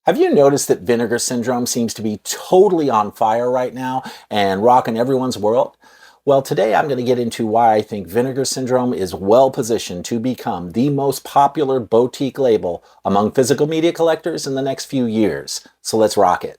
Have you noticed that Vinegar Syndrome seems to be totally on fire right now and rocking everyone's world? Well, today I'm going to get into why I think Vinegar Syndrome is well positioned to become the most popular boutique label among physical media collectors in the next few years. So let's rock it.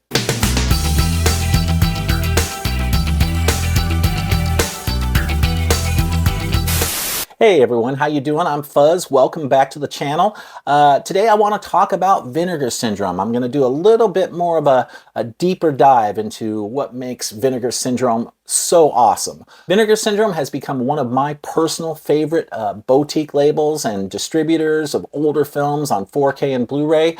Hey everyone, how you doing? I'm Fuzz. Welcome back to the channel. Today I want to talk about Vinegar Syndrome. I'm going to do a little bit more of a deeper dive into what makes Vinegar Syndrome so awesome. Vinegar Syndrome has become one of my personal favorite boutique labels and distributors of older films on 4K and Blu-ray.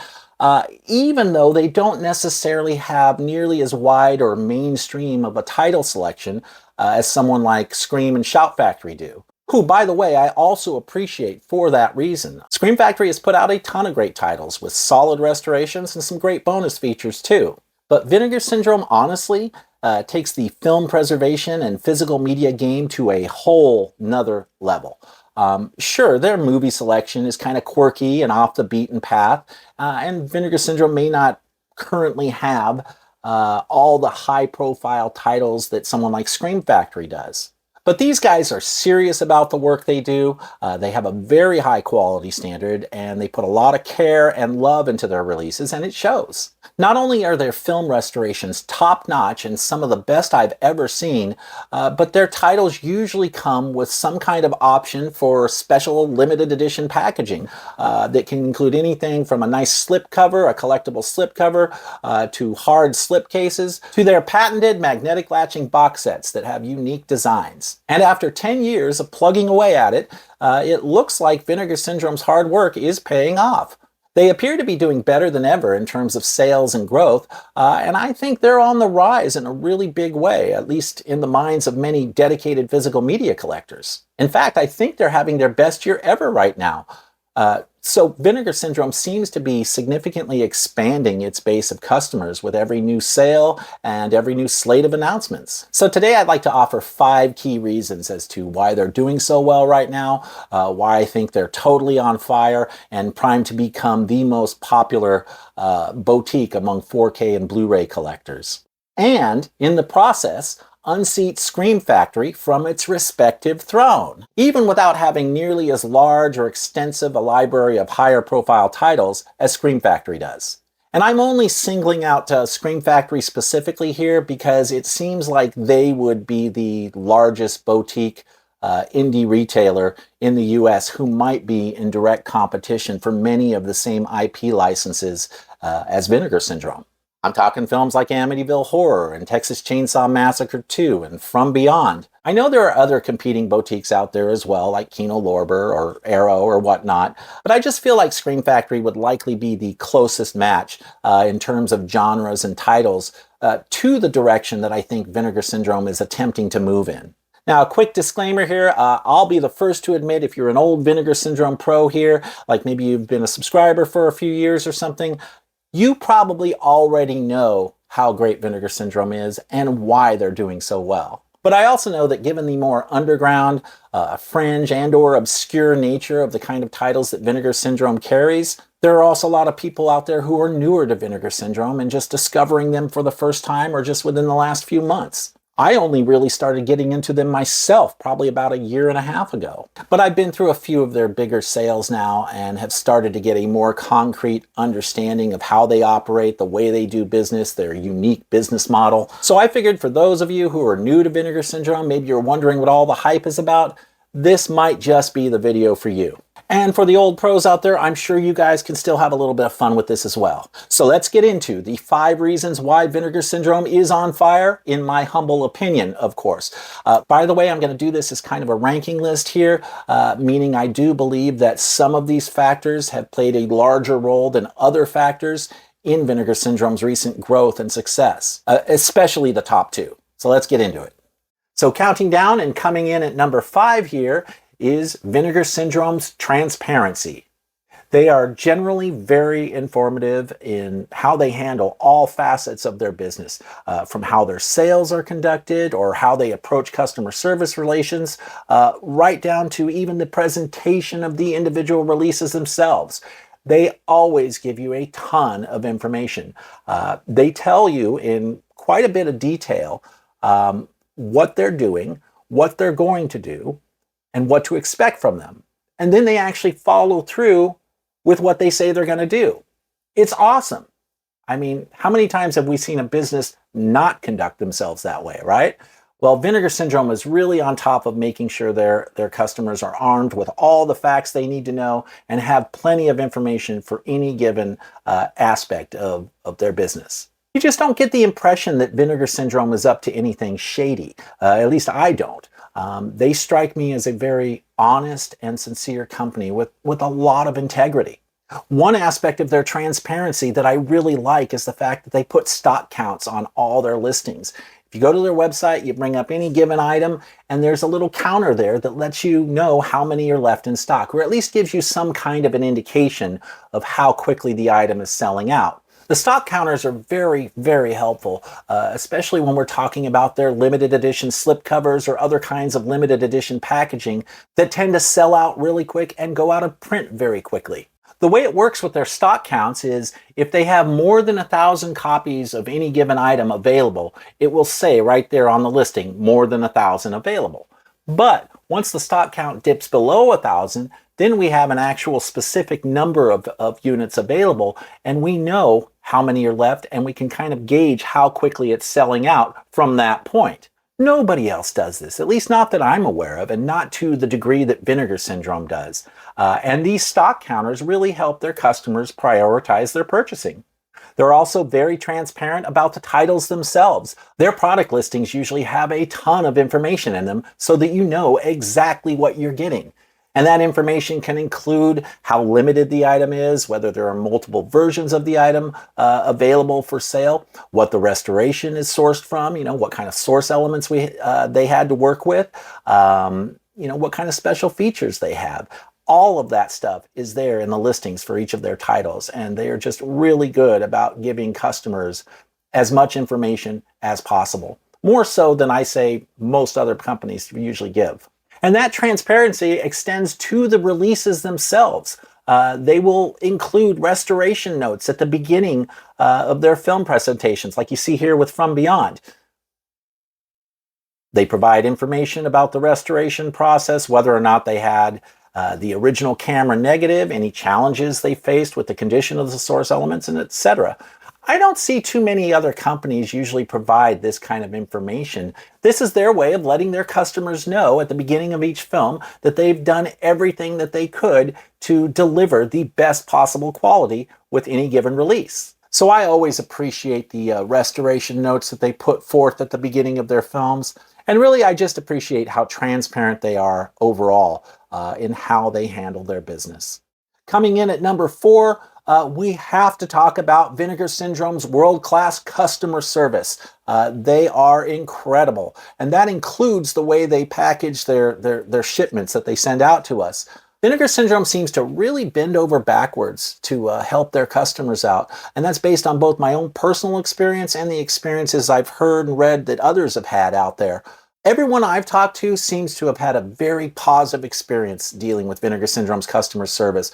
Even though they don't necessarily have nearly as wide or mainstream of a title selection as someone like Scream and Shout Factory do. Who, by the way, I also appreciate for that reason. Scream Factory has put out a ton of great titles with solid restorations and some great bonus features too. But Vinegar Syndrome honestly takes the film preservation and physical media game to a whole nother level. Sure, their movie selection is kind of quirky and off the beaten path, and Vinegar Syndrome may not currently have all the high-profile titles that someone like Scream Factory does. But these guys are serious about the work they do. They have a very high quality standard and they put a lot of care and love into their releases, and it shows. Not only are their film restorations top notch and some of the best I've ever seen, but their titles usually come with some kind of option for special limited edition packaging that can include anything from a nice slipcover, a collectible slipcover, to hard slip cases, to their patented magnetic latching box sets that have unique designs. And after 10 years of plugging away at it, it looks like Vinegar Syndrome's hard work is paying off. They appear to be doing better than ever in terms of sales and growth, and I think they're on the rise in a really big way, at least in the minds of many dedicated physical media collectors. In fact, I think they're having their best year ever right now. So Vinegar Syndrome seems to be significantly expanding its base of customers with every new sale and every new slate of announcements. So today I'd like to offer 5 key reasons as to why they're doing so well right now, why I think they're totally on fire and primed to become the most popular boutique among 4K and Blu-ray collectors. And in the process, unseat Scream Factory from its respective throne, even without having nearly as large or extensive a library of higher profile titles as Scream Factory does. And I'm only singling out Scream Factory specifically here because it seems like they would be the largest boutique indie retailer in the US who might be in direct competition for many of the same IP licenses as Vinegar Syndrome. I'm talking films like Amityville Horror and Texas Chainsaw Massacre 2 and From Beyond. I know there are other competing boutiques out there as well, like Kino Lorber or Arrow or whatnot, but I just feel like Scream Factory would likely be the closest match in terms of genres and titles to the direction that I think Vinegar Syndrome is attempting to move in. Now, a quick disclaimer here, I'll be the first to admit if you're an old Vinegar Syndrome pro here, like maybe you've been a subscriber for a few years or something, you probably already know how great Vinegar Syndrome is and why they're doing so well. But I also know that given the more underground, fringe, and or obscure nature of the kind of titles that Vinegar Syndrome carries, there are also a lot of people out there who are newer to Vinegar Syndrome and just discovering them for the first time or just within the last few months. I only really started getting into them myself probably about a year and a half ago. But I've been through a few of their bigger sales now and have started to get a more concrete understanding of how they operate, the way they do business, their unique business model. So I figured for those of you who are new to Vinegar Syndrome, maybe you're wondering what all the hype is about, this might just be the video for you. And for the old pros out there, I'm sure you guys can still have a little bit of fun with this as well. So let's get into the 5 reasons why Vinegar Syndrome is on fire, in my humble opinion, of course. By the way, I'm going to do this as kind of a ranking list here, meaning I do believe that some of these factors have played a larger role than other factors in Vinegar Syndrome's recent growth and success, especially the top 2. So let's get into it. So counting down and coming in at number 5 here is Vinegar Syndrome's transparency. They are generally very informative in how they handle all facets of their business, from how their sales are conducted or how they approach customer service relations, right down to even the presentation of the individual releases themselves. They always give you a ton of information. They tell you in quite a bit of detail what they're doing, what they're going to do, and what to expect from them. And then they actually follow through with what they say they're going to do. It's awesome. I mean, how many times have we seen a business not conduct themselves that way, right? Well, Vinegar Syndrome is really on top of making sure their customers are armed with all the facts they need to know and have plenty of information for any given aspect of their business. You just don't get the impression that Vinegar Syndrome is up to anything shady. At least I don't. They strike me as a very honest and sincere company with a lot of integrity. One aspect of their transparency that I really like is the fact that they put stock counts on all their listings. If you go to their website, you bring up any given item, and there's a little counter there that lets you know how many are left in stock, or at least gives you some kind of an indication of how quickly the item is selling out. The stock counters are very, very helpful, especially when we're talking about their limited edition slipcovers or other kinds of limited edition packaging that tend to sell out really quick and go out of print very quickly. The way it works with their stock counts is if they have more than 1,000 copies of any given item available, it will say right there on the listing, more than 1,000 available. But once the stock count dips below 1,000, then we have an actual specific number of units available, and we know how many are left, and we can kind of gauge how quickly it's selling out from that point. Nobody else does this, at least not that I'm aware of, and not to the degree that Vinegar Syndrome does. And these stock counters really help their customers prioritize their purchasing. They're also very transparent about the titles themselves. Their product listings usually have a ton of information in them so that you know exactly what you're getting. And that information can include how limited the item is, whether there are multiple versions of the item available for sale, what the restoration is sourced from, what kind of source elements they had to work with, what kind of special features they have. All of that stuff is there in the listings for each of their titles, and they are just really good about giving customers as much information as possible, more so than I say most other companies usually give. And that transparency extends to the releases themselves. They will include restoration notes at the beginning of their film presentations, like you see here with From Beyond. They provide information about the restoration process, whether or not they had the original camera negative, any challenges they faced with the condition of the source elements, and etc. I don't see too many other companies usually provide this kind of information. This is their way of letting their customers know at the beginning of each film that they've done everything that they could to deliver the best possible quality with any given release. So I always appreciate the restoration notes that they put forth at the beginning of their films. And really, I just appreciate how transparent they are overall in how they handle their business. Coming in at number 4, we have to talk about Vinegar Syndrome's world-class customer service. They are incredible, and that includes the way they package their shipments that they send out to us. Vinegar Syndrome seems to really bend over backwards to help their customers out, and that's based on both my own personal experience and the experiences I've heard and read that others have had out there. Everyone I've talked to seems to have had a very positive experience dealing with Vinegar Syndrome's customer service.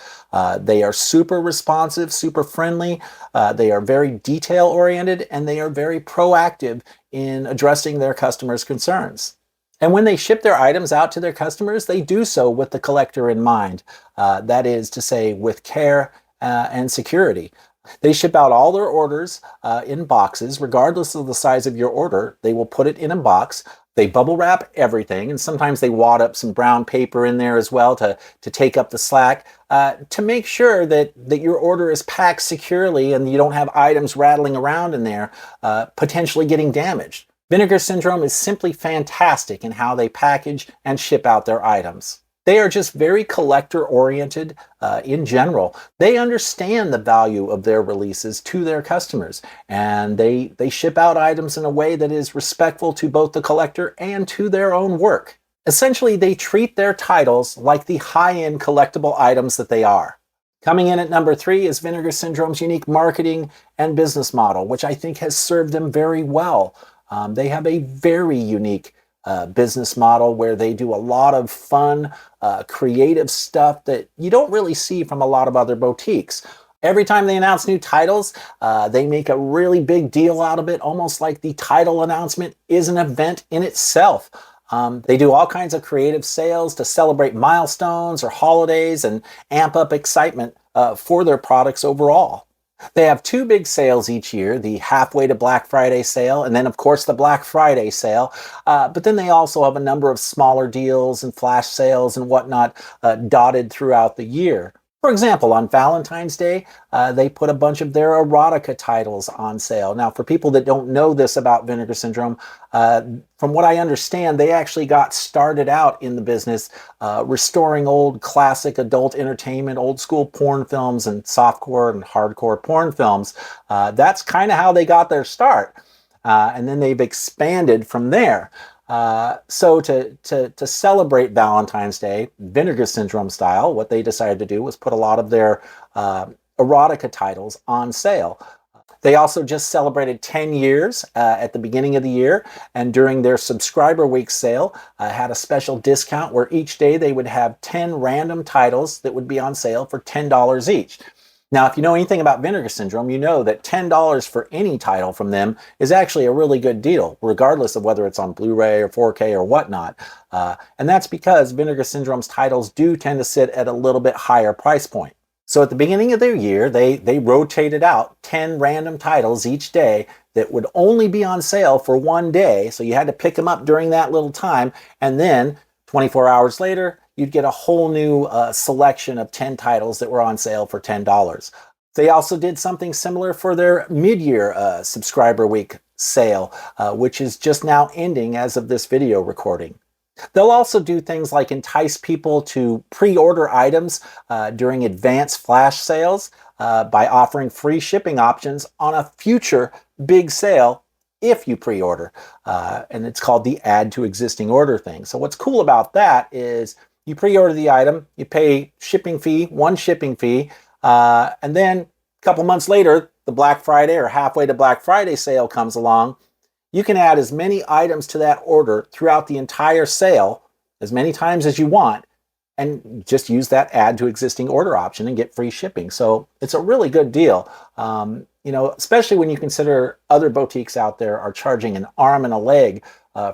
They are super responsive, super friendly, they are very detail-oriented, and they are very proactive in addressing their customers' concerns. And when they ship their items out to their customers, they do so with the collector in mind. That is to say, with care and security. They ship out all their orders in boxes, regardless of the size of your order. They will put it in a box. They bubble wrap everything, and sometimes they wad up some brown paper in there as well to take up the slack to make sure that your order is packed securely and you don't have items rattling around in there, potentially getting damaged. Vinegar Syndrome is simply fantastic in how they package and ship out their items. They are just very collector-oriented in general. They understand the value of their releases to their customers, and they ship out items in a way that is respectful to both the collector and to their own work. Essentially, they treat their titles like the high-end collectible items that they are. Coming in at number 3 is Vinegar Syndrome's unique marketing and business model, which I think has served them very well. They have a very unique business model where they do a lot of fun, creative stuff that you don't really see from a lot of other boutiques. Every time they announce new titles, they make a really big deal out of it, almost like the title announcement is an event in itself. They do all kinds of creative sales to celebrate milestones or holidays and amp up excitement for their products overall. They have two big sales each year, the halfway to Black Friday sale, and then of course the Black Friday sale. But then they also have a number of smaller deals and flash sales and whatnot dotted throughout the year. For example, on Valentine's Day, they put a bunch of their erotica titles on sale. Now, for people that don't know this about Vinegar Syndrome, from what I understand, they actually got started out in the business restoring old classic adult entertainment, old school porn films and softcore and hardcore porn films. That's kind of how they got their start. And then they've expanded from there. So to celebrate Valentine's Day, Vinegar Syndrome style, what they decided to do was put a lot of their erotica titles on sale. They also just celebrated 10 years at the beginning of the year, and during their subscriber week sale had a special discount where each day they would have 10 random titles that would be on sale for $10 each. Now, if you know anything about Vinegar Syndrome, you know that $10 for any title from them is actually a really good deal, regardless of whether it's on Blu-ray or 4K or whatnot. And that's because Vinegar Syndrome's titles do tend to sit at a little bit higher price point. So at the beginning of their year, they rotated out 10 random titles each day that would only be on sale for one day. So you had to pick them up during that little time. And then 24 hours later, you'd get a whole new selection of 10 titles that were on sale for $10. They also did something similar for their mid-year subscriber week sale, which is just now ending as of this video recording. They'll also do things like entice people to pre-order items during advanced flash sales by offering free shipping options on a future big sale if you pre-order. And it's called the add to existing order thing. So what's cool about that is you pre-order the item, you pay shipping fee, one shipping fee, and then a couple months later, the Black Friday or halfway to Black Friday sale comes along. You can add as many items to that order throughout the entire sale, as many times as you want, and just use that add to existing order option and get free shipping. So it's a really good deal. Especially when you consider other boutiques out there are charging an arm and a leg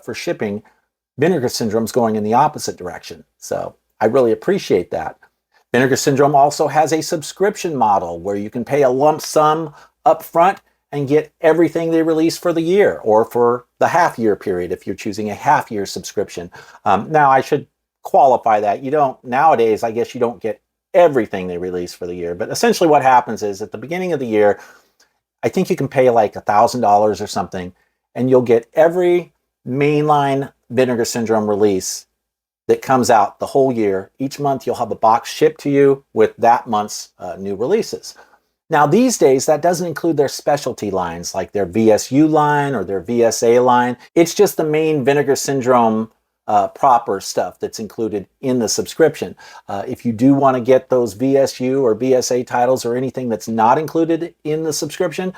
for shipping. Vinegar Syndrome's going in the opposite direction. So I really appreciate that. Vinegar Syndrome also has a subscription model where you can pay a lump sum up front and get everything they release for the year or for the half-year period if you're choosing a half-year subscription. Now, I should qualify that. Nowadays, I guess you don't get everything they release for the year. But essentially what happens is at the beginning of the year, I think you can pay like $1,000 or something, and you'll get every mainline Vinegar Syndrome release that comes out the whole year. Each month you'll have a box shipped to you with that month's new releases. Now these days that doesn't include their specialty lines like their VSU line or their VSA line. It's just the main Vinegar Syndrome proper stuff that's included in the subscription. If you do want to get those VSU or VSA titles or anything that's not included in the subscription,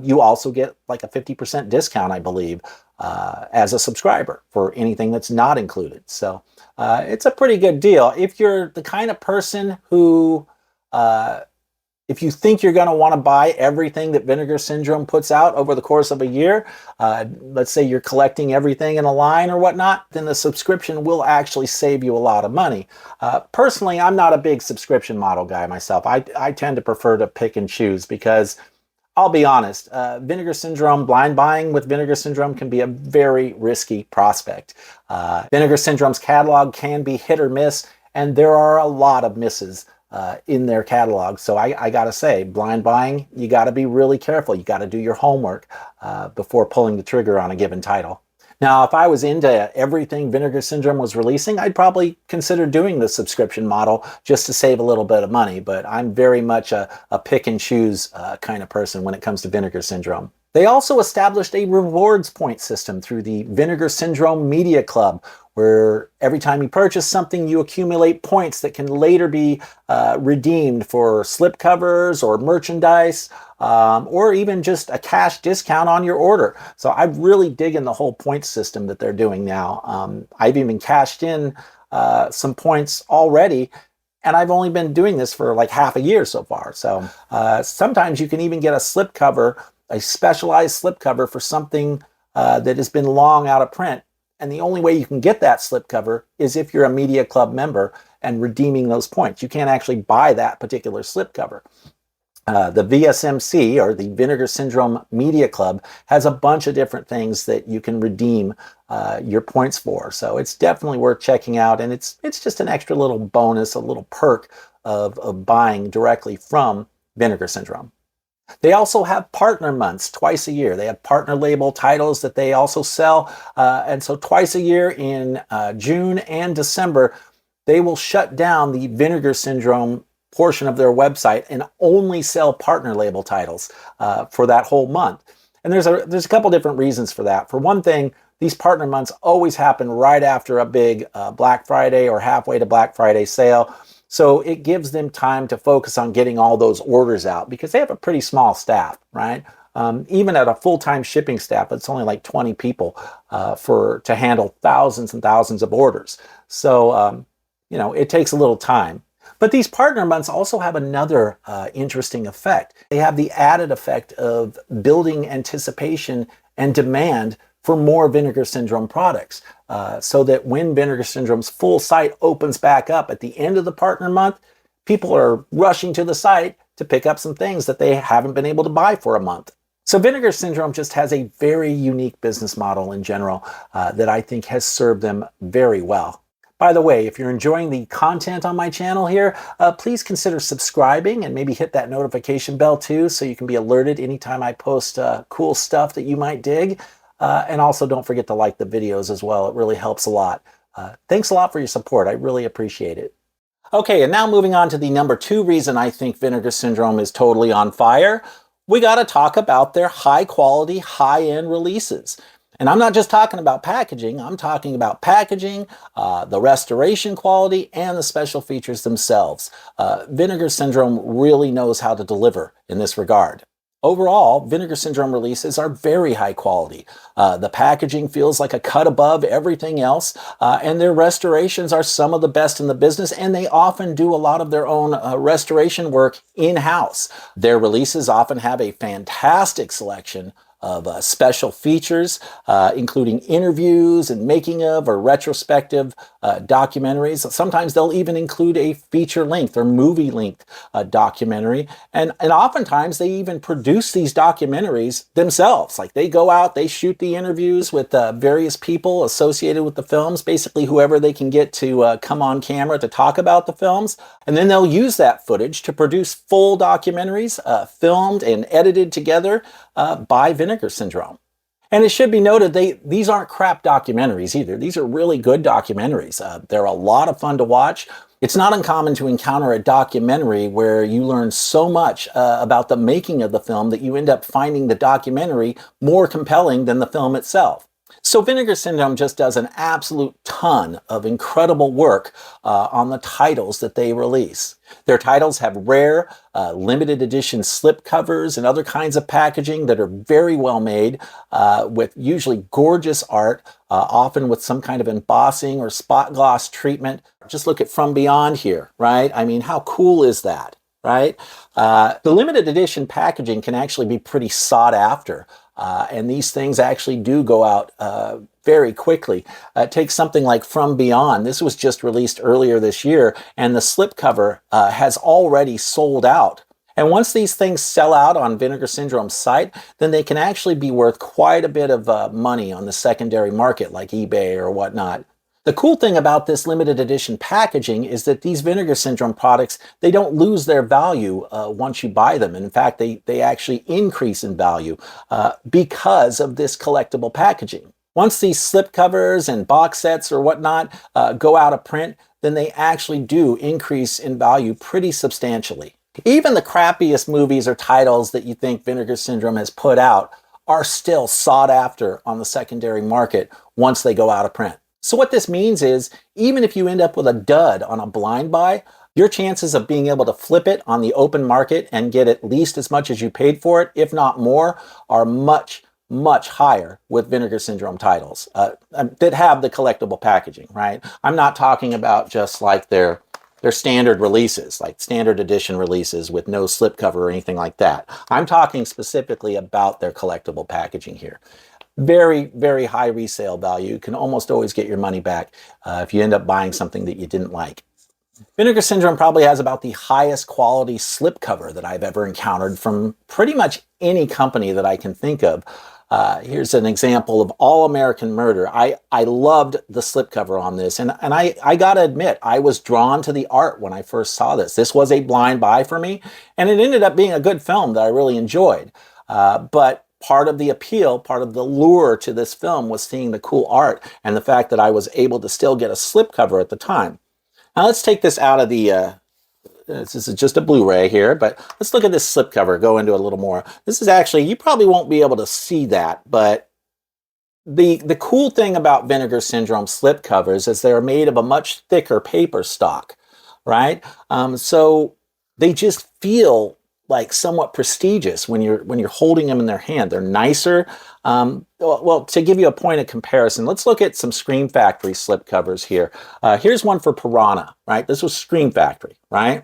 you also get like a 50% discount, I believe, as a subscriber for anything that's not included. So it's a pretty good deal. If you're the kind of person who if you think you're going to want to buy everything that Vinegar Syndrome puts out over the course of a year, let's say you're collecting everything in a line or whatnot, then the subscription will actually save you a lot of money. Personally, I'm not a big subscription model guy myself. I tend to prefer to pick and choose because I'll be honest, Vinegar Syndrome, blind buying with Vinegar Syndrome can be a very risky prospect. Vinegar Syndrome's catalog can be hit or miss, and there are a lot of misses in their catalog. So I gotta say, blind buying, you gotta be really careful. You gotta do your homework before pulling the trigger on a given title. Now, if I was into everything Vinegar Syndrome was releasing, I'd probably consider doing the subscription model just to save a little bit of money. But I'm very much a pick and choose kind of person when it comes to Vinegar Syndrome. They also established a rewards point system through the Vinegar Syndrome Media Club, where every time you purchase something, you accumulate points that can later be redeemed for slipcovers or merchandise, or even just a cash discount on your order. So I really dig in the whole point system that they're doing now. I've even cashed in some points already, and I've only been doing this for like half a year so far. So sometimes you can even get a slipcover, a specialized slipcover for something that has been long out of print. And the only way you can get that slipcover is if you're a Media Club member and redeeming those points. You can't actually buy that particular slipcover. The VSMC, or the Vinegar Syndrome Media Club, has a bunch of different things that you can redeem your points for. So it's definitely worth checking out, and it's just an extra little bonus, a little perk of buying directly from Vinegar Syndrome. They also have partner months twice a year. They have partner label titles that they also sell. And so twice a year in June and December, they will shut down the Vinegar Syndrome portion of their website and only sell partner label titles for that whole month. And there's a couple different reasons for that. For one thing, these partner months always happen right after a big Black Friday or halfway to Black Friday sale. So it gives them time to focus on getting all those orders out because they have a pretty small staff, right? Even at a full-time shipping staff, it's only like 20 people to handle thousands and thousands of orders. So, it takes a little time. But these partner months also have another interesting effect. They have the added effect of building anticipation and demand for more Vinegar Syndrome products, so that when Vinegar Syndrome's full site opens back up at the end of the partner month, people are rushing to the site to pick up some things that they haven't been able to buy for a month. So Vinegar Syndrome just has a very unique business model in general that I think has served them very well. By the way, if you're enjoying the content on my channel here, please consider subscribing and maybe hit that notification bell too, so you can be alerted anytime I post cool stuff that you might dig. And also don't forget to like the videos as well. It really helps a lot. Thanks a lot for your support. I really appreciate it. Okay, and now moving on to the number 2 reason I think Vinegar Syndrome is totally on fire. We got to talk about their high quality, high-end releases. And I'm not just talking about packaging. I'm talking about packaging, the restoration quality, and the special features themselves. Vinegar Syndrome really knows how to deliver in this regard. Overall, Vinegar Syndrome releases are very high quality. The packaging feels like a cut above everything else, and their restorations are some of the best in the business, and they often do a lot of their own restoration work in-house. Their releases often have a fantastic selection of special features, including interviews and making of or retrospective documentaries. Sometimes they'll even include a feature-length or movie-length documentary. And oftentimes they even produce these documentaries themselves. Like they go out, they shoot the interviews with various people associated with the films, basically whoever they can get to come on camera to talk about the films. And then they'll use that footage to produce full documentaries, filmed and edited together by Vinegar Syndrome. And it should be noted, these aren't crap documentaries either. These are really good documentaries. They're a lot of fun to watch. It's not uncommon to encounter a documentary where you learn so much about the making of the film that you end up finding the documentary more compelling than the film itself. So Vinegar Syndrome just does an absolute ton of incredible work on the titles that they release. Their titles have rare, limited edition slipcovers and other kinds of packaging that are very well made, with usually gorgeous art, often with some kind of embossing or spot gloss treatment. Just look at From Beyond here, right? I mean, how cool is that, right? The limited edition packaging can actually be pretty sought after. And these things actually do go out very quickly. Take something like From Beyond. This was just released earlier this year, and the slipcover has already sold out. And once these things sell out on Vinegar Syndrome's site, then they can actually be worth quite a bit of money on the secondary market, like eBay or whatnot. The cool thing about this limited edition packaging is that these Vinegar Syndrome products, they don't lose their value once you buy them. In fact, they actually increase in value because of this collectible packaging. Once these slipcovers and box sets or whatnot go out of print, then they actually do increase in value pretty substantially. Even the crappiest movies or titles that you think Vinegar Syndrome has put out are still sought after on the secondary market once they go out of print. So what this means is, even if you end up with a dud on a blind buy, your chances of being able to flip it on the open market and get at least as much as you paid for it, if not more, are much, much higher with Vinegar Syndrome titles that have the collectible packaging, right? I'm not talking about just like their standard releases, like standard edition releases with no slipcover or anything like that. I'm talking specifically about their collectible packaging here. Very, very high resale value. You can almost always get your money back if you end up buying something that you didn't like. Vinegar Syndrome probably has about the highest quality slipcover that I've ever encountered from pretty much any company that I can think of. Here's an example of All American Murder. I loved the slipcover on this, and I gotta admit, I was drawn to the art when I first saw this. This was a blind buy for me, and it ended up being a good film that I really enjoyed. But part of the appeal, part of the lure to this film was seeing the cool art and the fact that I was able to still get a slipcover at the time. Now let's take this out of the, this is just a Blu-ray here, but let's look at this slipcover, go into it a little more. This is actually, you probably won't be able to see that, but the cool thing about Vinegar Syndrome slipcovers is they're made of a much thicker paper stock, right? So they just feel like somewhat prestigious when you're holding them in their hand. They're nicer. Well, to give you a point of comparison, let's look at some Scream Factory slipcovers here. Here's one for Piranha, right? This was Scream Factory, right?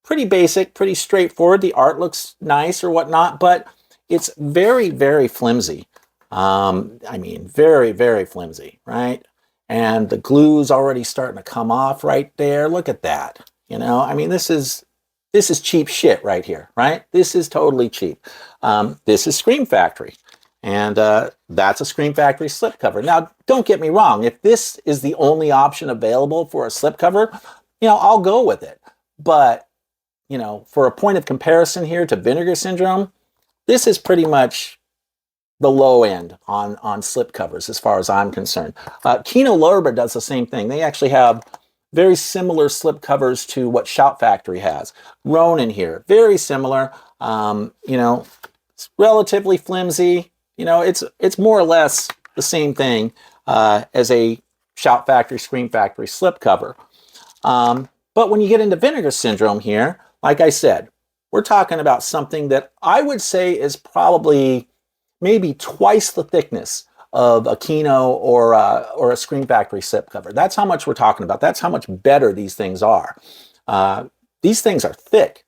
Pretty basic, pretty straightforward. The art looks nice or whatnot, but it's very, very flimsy. I mean, very, very flimsy, right? And the glue's already starting to come off right there. Look at that. You know, I mean, this is cheap shit right here, right? This is totally cheap. This is Scream Factory, and that's a Scream Factory slipcover. Now, don't get me wrong. If this is the only option available for a slipcover, you know, I'll go with it. But, you know, for a point of comparison here to Vinegar Syndrome, this is pretty much the low end on slipcovers as far as I'm concerned. Kino Lorber does the same thing. They actually have very similar slipcovers to what Shout Factory has. Ronin here, very similar. You know, it's relatively flimsy. You know, it's more or less the same thing as a Shout Factory, Scream Factory slipcover. But when you get into Vinegar Syndrome here, like I said, we're talking about something that I would say is probably maybe twice the thickness of a Kino or a Scream Factory slipcover. That's how much we're talking about. That's how much better these things are. These things are thick.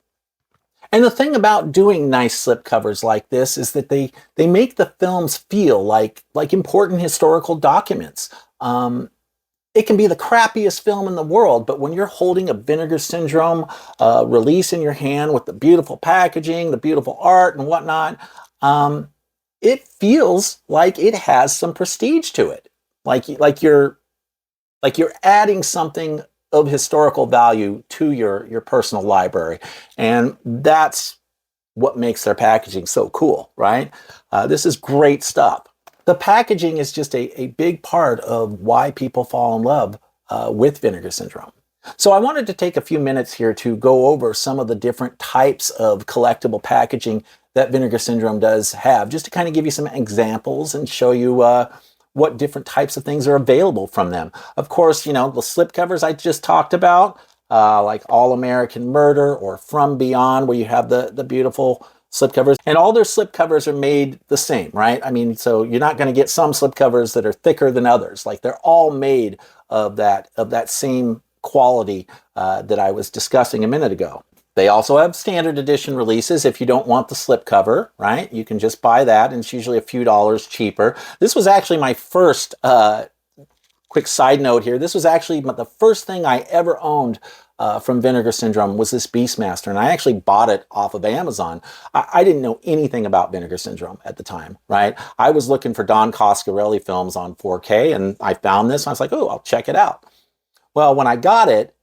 And the thing about doing nice slipcovers like this is that they make the films feel like important historical documents. It can be the crappiest film in the world, but when you're holding a Vinegar Syndrome release in your hand with the beautiful packaging, the beautiful art and whatnot, it feels like it has some prestige to it. Like you're adding something of historical value to your personal library. And that's what makes their packaging so cool, right? This is great stuff. The packaging is just a big part of why people fall in love with Vinegar Syndrome. So I wanted to take a few minutes here to go over some of the different types of collectible packaging that Vinegar Syndrome does have, just to kind of give you some examples and show you what different types of things are available from them. Of course, you know, the slipcovers I just talked about, like All American Murder or From Beyond, where you have the beautiful slipcovers. And all their slipcovers are made the same, right? I mean, so you're not going to get some slipcovers that are thicker than others. Like, they're all made of that same quality that I was discussing a minute ago. They also have standard edition releases if you don't want the slipcover, right? You can just buy that, and it's usually a few dollars cheaper. This was actually my first, quick side note here, this was actually the first thing I ever owned from Vinegar Syndrome was this Beastmaster, and I actually bought it off of Amazon. I didn't know anything about Vinegar Syndrome at the time, right? I was looking for Don Coscarelli films on 4K, and I found this, and I was like, oh, I'll check it out. Well, when I got it,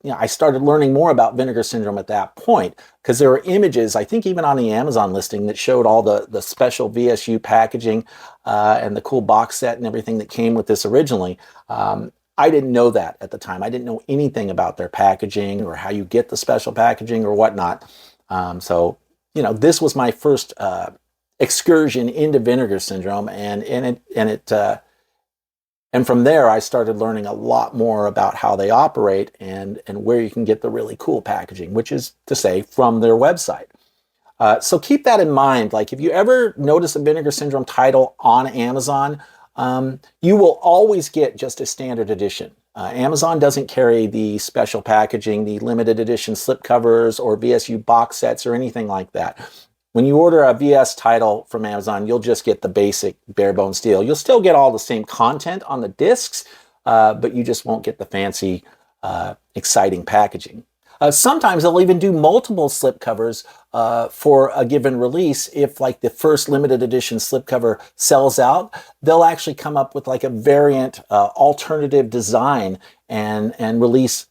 you know, I started learning more about Vinegar Syndrome at that point, because there were images, I think even on the Amazon listing, that showed all the special VSU packaging and the cool box set and everything that came with this originally. I didn't know that at the time. I didn't know anything about their packaging or how you get the special packaging or whatnot. So, you know, this was my first excursion into Vinegar Syndrome, and it And from there, I started learning a lot more about how they operate and where you can get the really cool packaging, which is to say from their website. So keep that in mind. Like if you ever notice a Vinegar Syndrome title on Amazon, you will always get just a standard edition. Amazon doesn't carry the special packaging, the limited edition slipcovers or VSU box sets or anything like that. When you order a VS title from Amazon, you'll just get the basic bare bones deal. You'll still get all the same content on the discs, but you just won't get the fancy, exciting packaging. Sometimes they'll even do multiple slipcovers for a given release. If like the first limited edition slipcover sells out, they'll actually come up with like a variant alternative design and release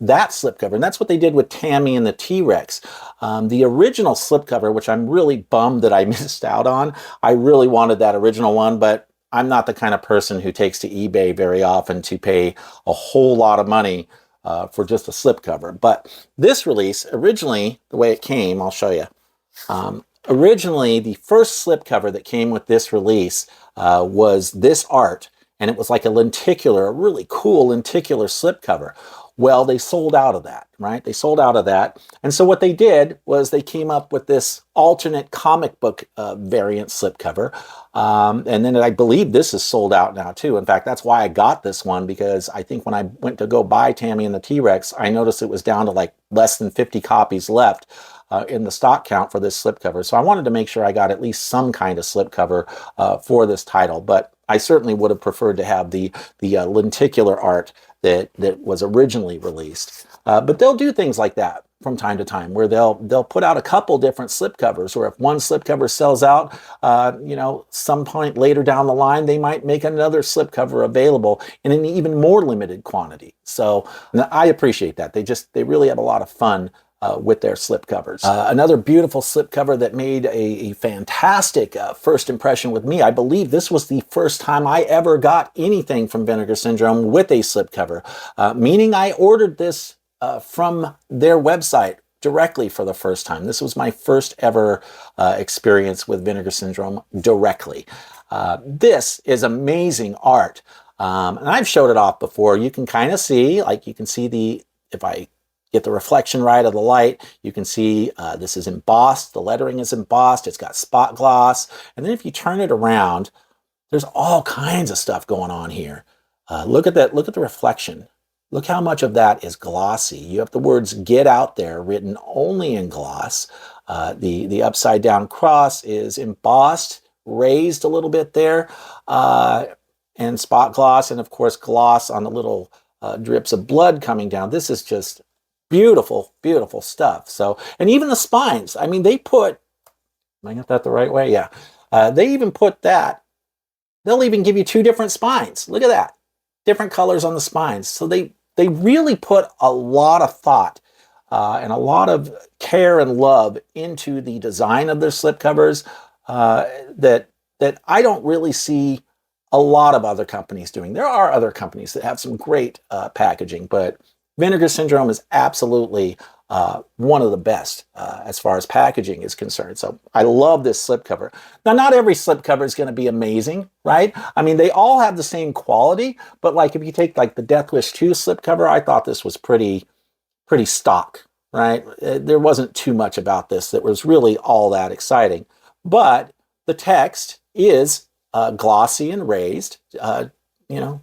that slipcover. And that's what they did with Tammy and the T-Rex. The original slipcover, which I'm really bummed that I missed out on. I really wanted that original one, but I'm not the kind of person who takes to eBay very often to pay a whole lot of money for just a slipcover. But this release, originally, the way it came, I'll show you. Originally, the first slipcover that came with this release was this art, and it was like a lenticular, a really cool lenticular slipcover. Well, they sold out of that, right? They sold out of that. And so what they did was they came up with this alternate comic book variant slipcover. And then I believe this is sold out now too. In fact, that's why I got this one, because I think when I went to go buy Tammy and the T-Rex, I noticed it was down to like less than 50 copies left in the stock count for this slipcover. So I wanted to make sure I got at least some kind of slipcover for this title. But I certainly would have preferred to have the lenticular art that was originally released. But they'll do things like that from time to time, where they'll put out a couple different slipcovers, or if one slipcover sells out, you know, some point later down the line, they might make another slipcover available in an even more limited quantity. So I appreciate that. They really have a lot of fun with their slipcovers. Another beautiful slipcover that made a fantastic first impression with me. I believe this was the first time I ever got anything from Vinegar Syndrome with a slipcover, meaning I ordered this from their website directly for the first time. This was my first ever experience with Vinegar Syndrome directly. This is amazing art. And I've showed it off before. You can kind of see, like you can see if I get the reflection right of the light, you can see this is embossed. The lettering is embossed. It's got spot gloss. And then if you turn it around, there's all kinds of stuff going on here. Look at that. Look at the reflection. Look how much of that is glossy. You have the words "Get Out There" written only in gloss. The upside down cross is embossed, raised a little bit there, and spot gloss, and of course gloss on the little drips of blood coming down. This is just beautiful, beautiful stuff. So, and even the spines, I mean, they put, am I got that the right way? Yeah. They even put that, they'll even give you two different spines. Look at that. Different colors on the spines. So they really put a lot of thought and a lot of care and love into the design of their slipcovers that I don't really see a lot of other companies doing. There are other companies that have some great packaging, but Vinegar Syndrome is absolutely one of the best as far as packaging is concerned. So I love this slipcover. Now, not every slipcover is going to be amazing, right? I mean, they all have the same quality, but like if you take like the Death Wish 2 slipcover, I thought this was pretty stock, right? There wasn't too much about this that was really all that exciting. But the text is glossy and raised, you know,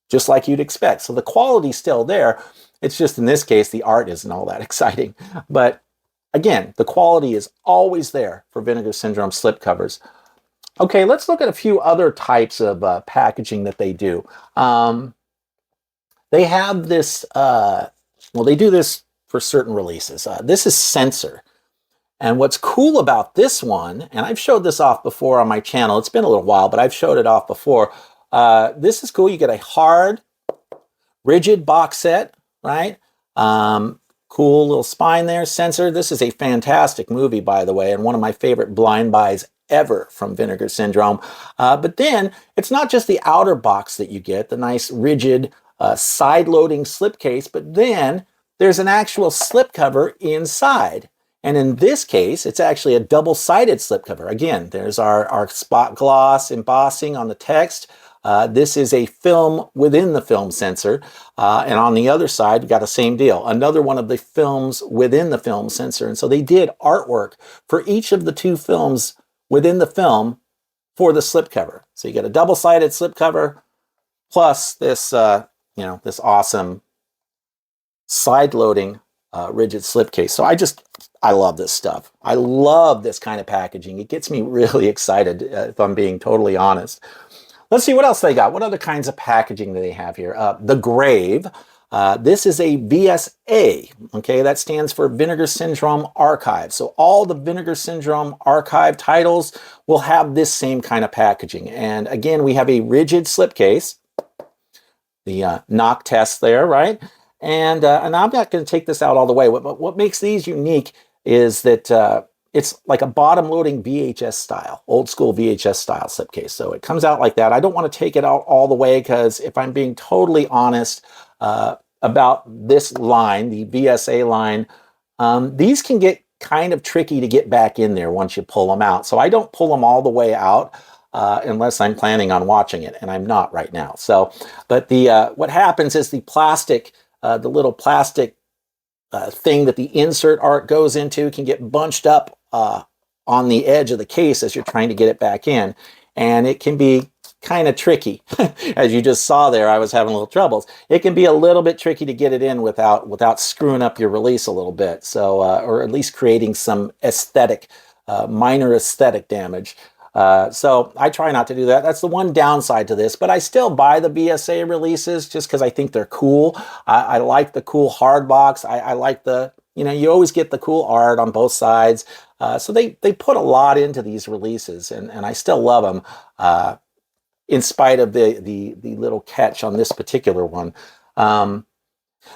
just like you'd expect. So the quality's still there. It's just in this case, the art isn't all that exciting. But again, the quality is always there for Vinegar Syndrome slipcovers. Okay, let's look at a few other types of packaging that they do. They have this, well, they do this for certain releases. This is Censor. And what's cool about this one, and I've showed this off before on my channel. It's been a little while, but I've showed it off before. This is cool. You get a hard, rigid box set, right? Cool little spine there, Censor. This is a fantastic movie, by the way, and one of my favorite blind buys ever from Vinegar Syndrome. But then it's not just the outer box that you get, the nice rigid side-loading slipcase, but then there's an actual slipcover inside. And in this case, it's actually a double-sided slipcover. Again, there's our spot gloss embossing on the text. This is a film within the film sensor. And on the other side, you got the same deal. Another one of the films within the film sensor. And so they did artwork for each of the two films within the film for the slipcover. So you get a double-sided slipcover plus this, this awesome side-loading rigid slipcase. So I love this stuff. I love this kind of packaging. It gets me really excited, if I'm being totally honest. Let's see what else they got. What other kinds of packaging do they have here? The Grave. This is a VSA, okay? That stands for Vinegar Syndrome Archive. So all the Vinegar Syndrome Archive titles will have this same kind of packaging. And again, we have a rigid slipcase, the knock test there, right? And I'm not going to take this out all the way. What makes these unique is that it's like a bottom-loading VHS style, old school VHS style slipcase. So it comes out like that. I don't want to take it out all the way because if I'm being totally honest about this line, the VSA line, these can get kind of tricky to get back in there once you pull them out. So I don't pull them all the way out unless I'm planning on watching it, and I'm not right now. So, but what happens is the plastic, the little plastic thing that the insert art goes into can get bunched up on the edge of the case as you're trying to get it back in. And it can be kind of tricky. As you just saw there, I was having a little troubles. It can be a little bit tricky to get it in without screwing up your release a little bit. So, or at least creating some minor aesthetic damage. So I try not to do that. That's the one downside to this, but I still buy the BSA releases just because I think they're cool. I like the cool hard box. I like you always get the cool art on both sides. So they put a lot into these releases, and I still love them in spite of the little catch on this particular one.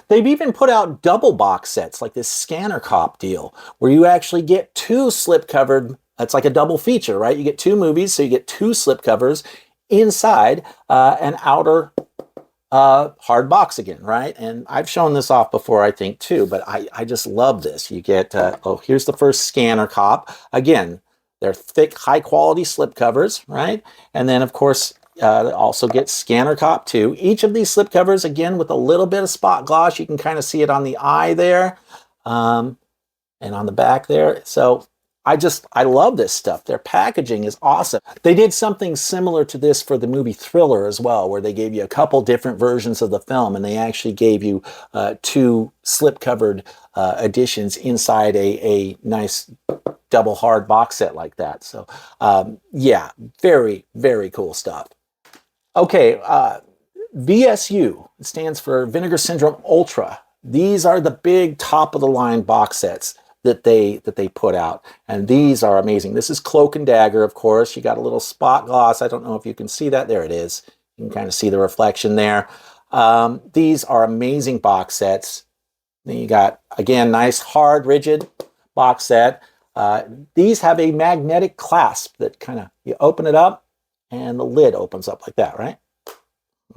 They've even put out double box sets like this Scanner Cop deal where you actually get two slip-covered. It's like a double feature, right? You get two movies, so you get two slipcovers inside an outer hard box again, right? And I've shown this off before, I think, too, but I just love this. You get, here's the first Scanner Cop. Again, they're thick, high-quality slipcovers, right? And then, of course, also get Scanner Cop 2. Each of these slipcovers, again, with a little bit of spot gloss. You can kind of see it on the eye there and on the back there. So I love this stuff. Their packaging is awesome. They did something similar to this for the movie Thriller as well, where they gave you a couple different versions of the film, and they actually gave you two slip-covered editions inside a nice double hard box set like that. So yeah, very, very cool stuff. Okay, VSU stands for Vinegar Syndrome Ultra. These are the big top-of-the-line box sets that they put out, and these are amazing. This is Cloak and Dagger, of course. You got a little spot gloss. I don't know if you can see that. There it is. You can kind of see the reflection there. These are amazing box sets. Then you got, again, nice hard rigid box set. These have a magnetic clasp that kind of, you open it up and the lid opens up like that, right?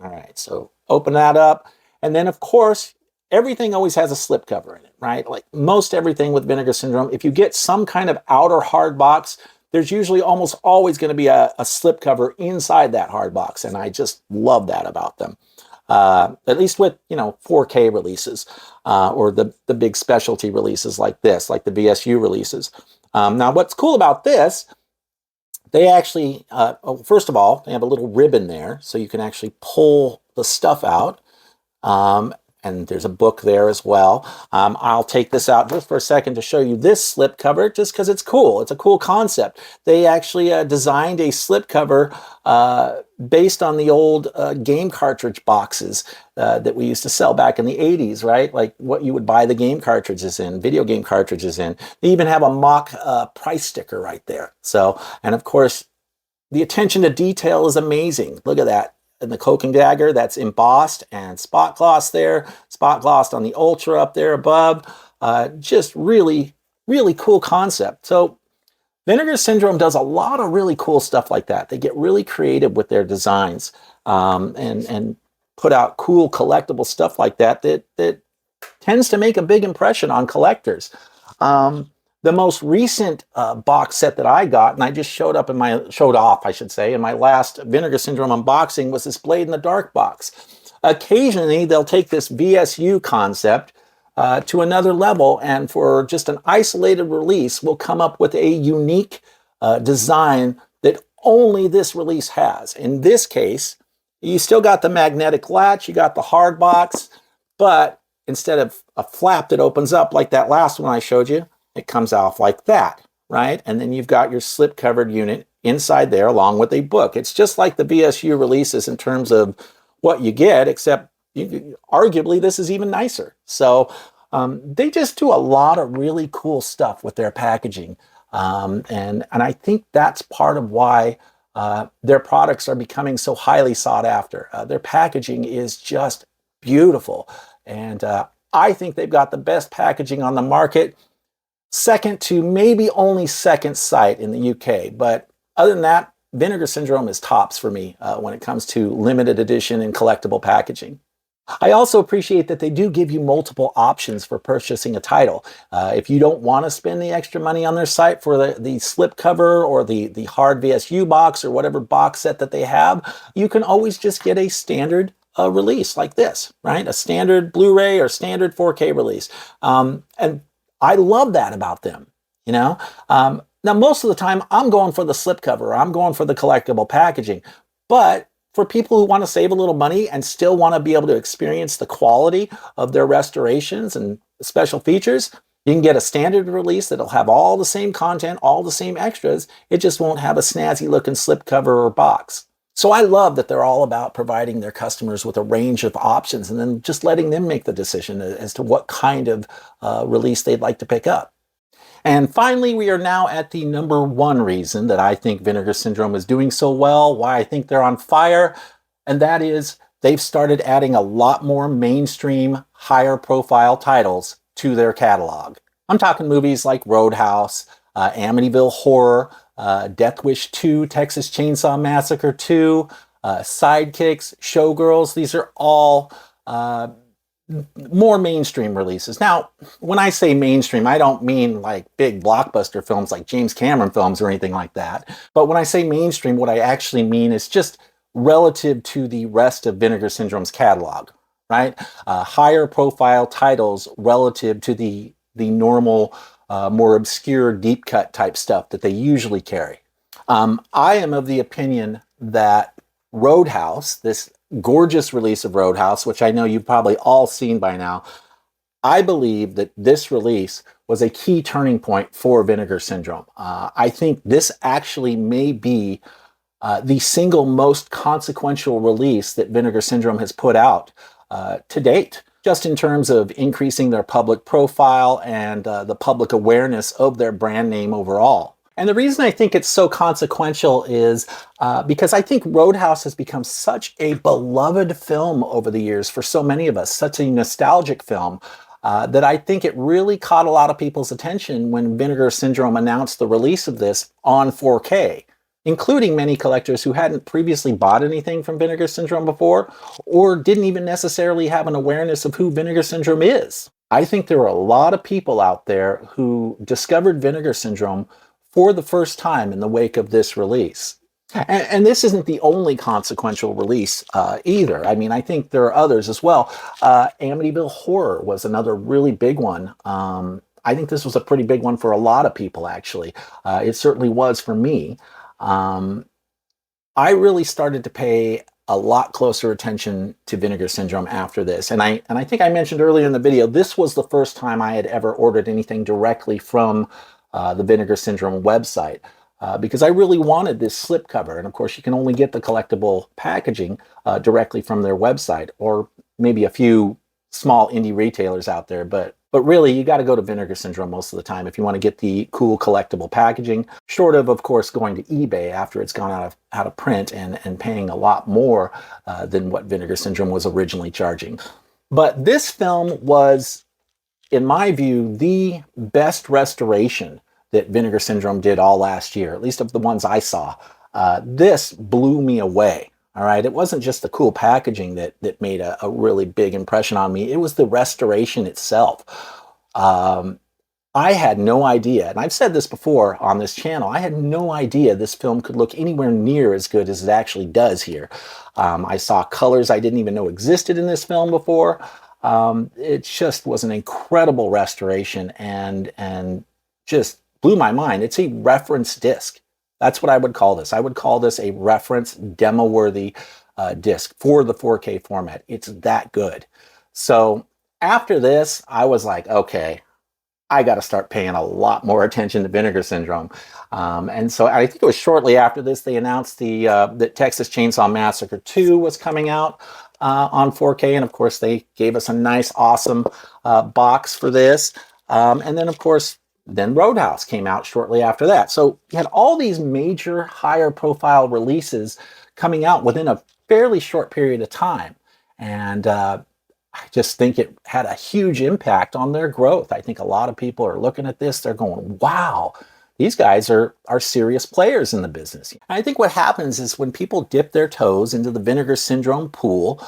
All right, so open that up, and then of course everything always has a slip cover in it, right? Like most everything with Vinegar Syndrome, if you get some kind of outer hard box, there's usually almost always going to be a slip cover inside that hard box, and I just love that about them. At least with 4K releases or the big specialty releases like this, like the VSU releases. Now, what's cool about this? They actually, first of all, they have a little ribbon there, so you can actually pull the stuff out. And there's a book there as well. I'll take this out just for a second to show you this slip cover, just because it's cool. It's a cool concept. They actually designed a slip cover based on the old game cartridge boxes that we used to sell back in the 80s, right? Like what you would buy the game cartridges in, video game cartridges in. They even have a mock price sticker right there. So, and of course, the attention to detail is amazing. Look at that. And the Cloak and Dagger, that's embossed and spot gloss there, spot glossed on the Ultra up there above. Just really, really cool concept. So Vinegar Syndrome does a lot of really cool stuff like that. They get really creative with their designs and put out cool collectible stuff like that tends to make a big impression on collectors. The most recent box set that I got, and I just showed off, I should say, in my last Vinegar Syndrome unboxing, was this Blade in the Dark box. Occasionally, they'll take this VSU concept to another level, and for just an isolated release, we'll come up with a unique design that only this release has. In this case, you still got the magnetic latch, you got the hard box, but instead of a flap that opens up like that last one I showed you, it comes off like that, right? And then you've got your slip-covered unit inside there along with a book. It's just like the VSU releases in terms of what you get, except arguably this is even nicer. So they just do a lot of really cool stuff with their packaging. And I think that's part of why their products are becoming so highly sought after. Their packaging is just beautiful. And I think they've got the best packaging on the market, second to maybe only Second Sight in the UK. But other than that, Vinegar Syndrome is tops for me when it comes to limited edition and collectible packaging. I also appreciate that they do give you multiple options for purchasing a title. If you don't want to spend the extra money on their site for the slipcover or the hard VSU box or whatever box set that they have, you can always just get a standard release like this, right? A standard Blu-ray or standard 4K release. And I love that about them, you know? Now, most of the time, I'm going for the slipcover. I'm going for the collectible packaging. But for people who want to save a little money and still want to be able to experience the quality of their restorations and special features, you can get a standard release that'll have all the same content, all the same extras. It just won't have a snazzy looking slipcover or box. So I love that they're all about providing their customers with a range of options and then just letting them make the decision as to what kind of release they'd like to pick up. And finally, we are now at the number one reason that I think Vinegar Syndrome is doing so well, why I think they're on fire, and that is they've started adding a lot more mainstream, higher profile titles to their catalog. I'm talking movies like Roadhouse, Amityville Horror, Death Wish 2, Texas Chainsaw Massacre 2, Sidekicks, Showgirls. These are all more mainstream releases. Now, when I say mainstream, I don't mean like big blockbuster films like James Cameron films or anything like that. But when I say mainstream, what I actually mean is just relative to the rest of Vinegar Syndrome's catalog, right? Higher profile titles relative to the normal, more obscure deep cut type stuff that they usually carry. I am of the opinion that Roadhouse, this gorgeous release of Roadhouse, which I know you've probably all seen by now, I believe that this release was a key turning point for Vinegar Syndrome. I think this actually may be the single most consequential release that Vinegar Syndrome has put out to date, just in terms of increasing their public profile and the public awareness of their brand name overall. And the reason I think it's so consequential is because I think Roadhouse has become such a beloved film over the years for so many of us, such a nostalgic film, that I think it really caught a lot of people's attention when Vinegar Syndrome announced the release of this on 4K, including many collectors who hadn't previously bought anything from Vinegar Syndrome before, or didn't even necessarily have an awareness of who Vinegar Syndrome is. I think there are a lot of people out there who discovered Vinegar Syndrome for the first time in the wake of this release. And this isn't the only consequential release either. I mean, I think there are others as well. Amityville Horror was another really big one. I think this was a pretty big one for a lot of people, actually. It certainly was for me. I really started to pay a lot closer attention to Vinegar Syndrome after this. And I think I mentioned earlier in the video, this was the first time I had ever ordered anything directly from the Vinegar Syndrome website, because I really wanted this slipcover. And of course, you can only get the collectible packaging directly from their website, or maybe a few small indie retailers out there. But really, you got to go to Vinegar Syndrome most of the time if you want to get the cool collectible packaging, short of course, going to eBay after it's gone out of print and paying a lot more than what Vinegar Syndrome was originally charging. But this film was, in my view, the best restoration that Vinegar Syndrome did all last year, at least of the ones I saw. This blew me away, all right? It wasn't just the cool packaging that made a really big impression on me. It was the restoration itself. I had no idea, and I've said this before on this channel, I had no idea this film could look anywhere near as good as it actually does here. I saw colors I didn't even know existed in this film before. It just was an incredible restoration and just blew my mind. It's a reference disc. That's what I would call this. I would call this a reference demo-worthy disc for the 4K format. It's that good. So after this, I was like, okay, I got to start paying a lot more attention to Vinegar Syndrome. And so I think it was shortly after this they announced that Texas Chainsaw Massacre 2 was coming out on 4K. And of course, they gave us a nice, awesome box for this. And then, of course, then Roadhouse came out shortly after that. So you had all these major, higher profile releases coming out within a fairly short period of time. And I just think it had a huge impact on their growth. I think a lot of people are looking at this, they're going, wow, these guys are serious players in the business. And I think what happens is when people dip their toes into the Vinegar Syndrome pool,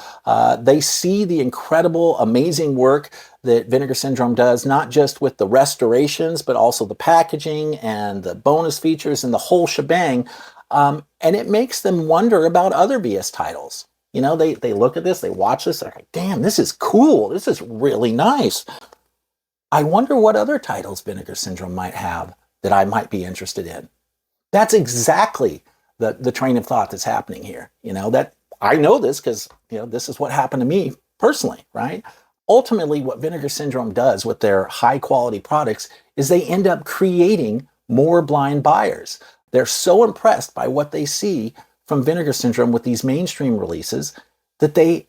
they see the incredible, amazing work that Vinegar Syndrome does, not just with the restorations, but also the packaging and the bonus features and the whole shebang. And it makes them wonder about other BS titles. You know, they look at this, they watch this, they're like, damn, this is cool. This is really nice. I wonder what other titles Vinegar Syndrome might have that I might be interested in. That's exactly the train of thought that's happening here. You know, that I know this because, you know, this is what happened to me personally, right? Ultimately, what Vinegar Syndrome does with their high quality products is they end up creating more blind buyers. They're so impressed by what they see from Vinegar Syndrome with these mainstream releases that they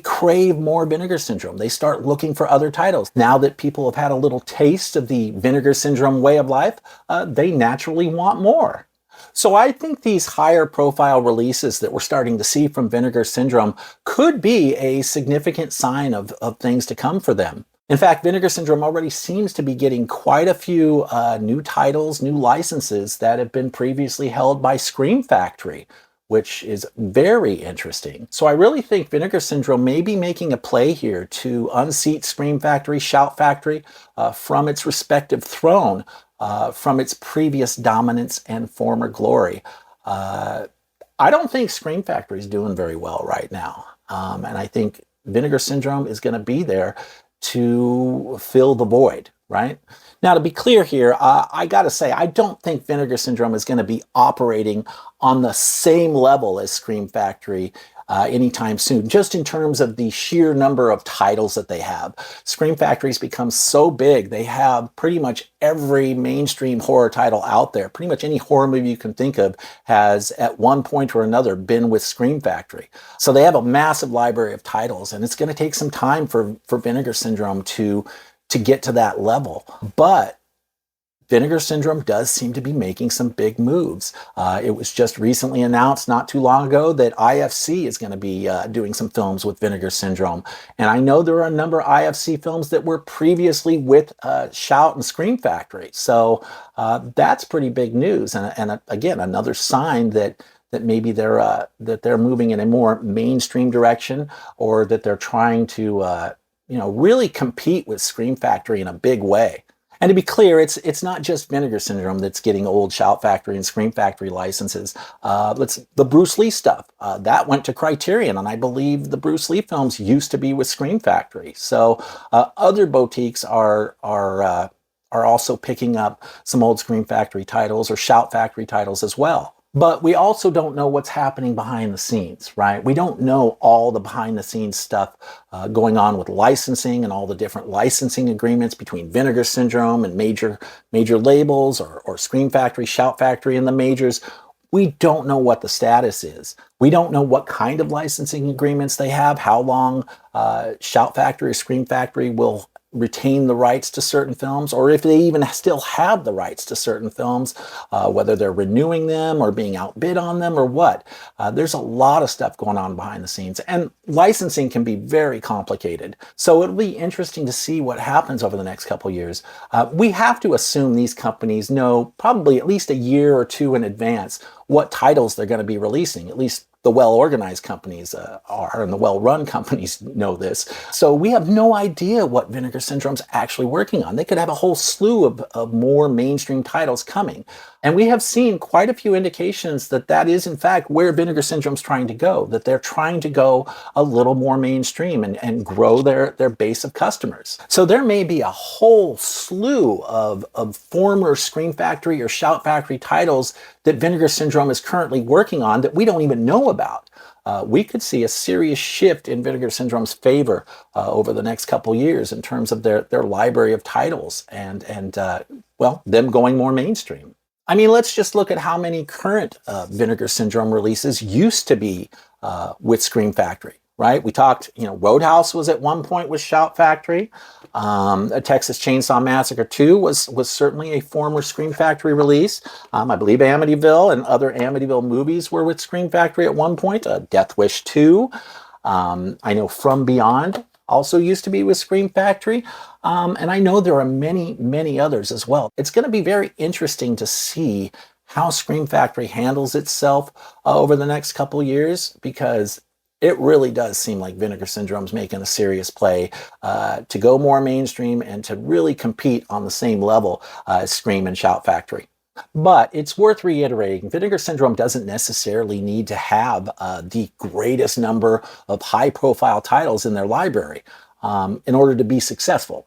crave more Vinegar Syndrome. They start looking for other titles. Now that people have had a little taste of the Vinegar Syndrome way of life, they naturally want more. So I think these higher profile releases that we're starting to see from Vinegar Syndrome could be a significant sign of things to come for them. In fact, Vinegar Syndrome already seems to be getting quite a few new titles, new licenses that have been previously held by Scream Factory, which is very interesting. So I really think Vinegar Syndrome may be making a play here to unseat Scream Factory, Shout Factory from its respective throne, from its previous dominance and former glory. I don't think Scream Factory is doing very well right now. And I think Vinegar Syndrome is going to be there to fill the void, right? Now, to be clear here, I got to say, I don't think Vinegar Syndrome is going to be operating on the same level as Scream Factory anytime soon, just in terms of the sheer number of titles that they have. Scream Factory's become so big, they have pretty much every mainstream horror title out there. Pretty much any horror movie you can think of has, at one point or another, been with Scream Factory. So they have a massive library of titles, and it's going to take some time for Vinegar Syndrome to get to that level. But Vinegar Syndrome does seem to be making some big moves. It was just recently announced not too long ago that IFC is going to be doing some films with Vinegar Syndrome. And I know there are a number of IFC films that were previously with Shout and Scream Factory. So that's pretty big news. And again, another sign that maybe they're moving in a more mainstream direction, or that they're trying to really compete with Scream Factory in a big way. And to be clear, it's not just Vinegar Syndrome that's getting old Shout Factory and Scream Factory licenses. The Bruce Lee stuff, that went to Criterion, and I believe the Bruce Lee films used to be with Scream Factory. So other boutiques are also picking up some old Scream Factory titles or Shout Factory titles as well. But we also don't know what's happening behind the scenes, right? We don't know all the behind the scenes stuff going on with licensing and all the different licensing agreements between Vinegar Syndrome and major labels, or Scream Factory, Shout Factory, and the majors. We don't know what the status is. We don't know what kind of licensing agreements they have, how long Shout Factory or Scream Factory will retain the rights to certain films, or if they even still have the rights to certain films, whether they're renewing them or being outbid on them or what. There's a lot of stuff going on behind the scenes, and licensing can be very complicated. So it'll be interesting to see what happens over the next couple years. We have to assume these companies know probably at least a year or two in advance what titles they're going to be releasing, at least the well-organized companies are, and the well-run companies know this. So we have no idea what Vinegar Syndrome's actually working on. They could have a whole slew of more mainstream titles coming. And we have seen quite a few indications that that is, in fact, where Vinegar Syndrome's trying to go, that they're trying to go a little more mainstream and grow their base of customers. So there may be a whole slew of former Scream Factory or Shout Factory titles that Vinegar Syndrome is currently working on that we don't even know about. We could see a serious shift in Vinegar Syndrome's favor over the next couple years in terms of their library of titles and well, them going more mainstream. I mean, let's just look at how many current Vinegar Syndrome releases used to be with Scream Factory, right? We talked, Roadhouse was at one point with Shout Factory. A Texas Chainsaw Massacre 2 was certainly a former Scream Factory release. I believe Amityville and other Amityville movies were with Scream Factory at one point. Death Wish 2. I know From Beyond also used to be with Scream Factory. And I know there are many, many others as well. It's going to be very interesting to see how Scream Factory handles itself over the next couple years, because it really does seem like Vinegar Syndrome's making a serious play to go more mainstream and to really compete on the same level as Scream and Shout Factory. But it's worth reiterating, Vinegar Syndrome doesn't necessarily need to have the greatest number of high-profile titles in their library in order to be successful.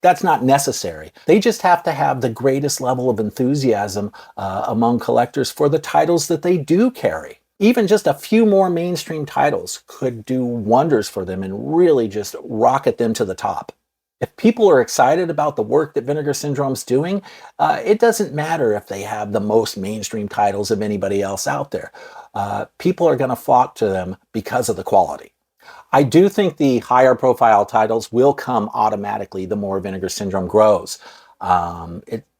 That's not necessary. They just have to have the greatest level of enthusiasm among collectors for the titles that they do carry. Even just a few more mainstream titles could do wonders for them and really just rocket them to the top. If people are excited about the work that Vinegar Syndrome's doing, it doesn't matter if they have the most mainstream titles of anybody else out there. People are going to flock to them because of the quality. I do think the higher profile titles will come automatically the more Vinegar Syndrome grows.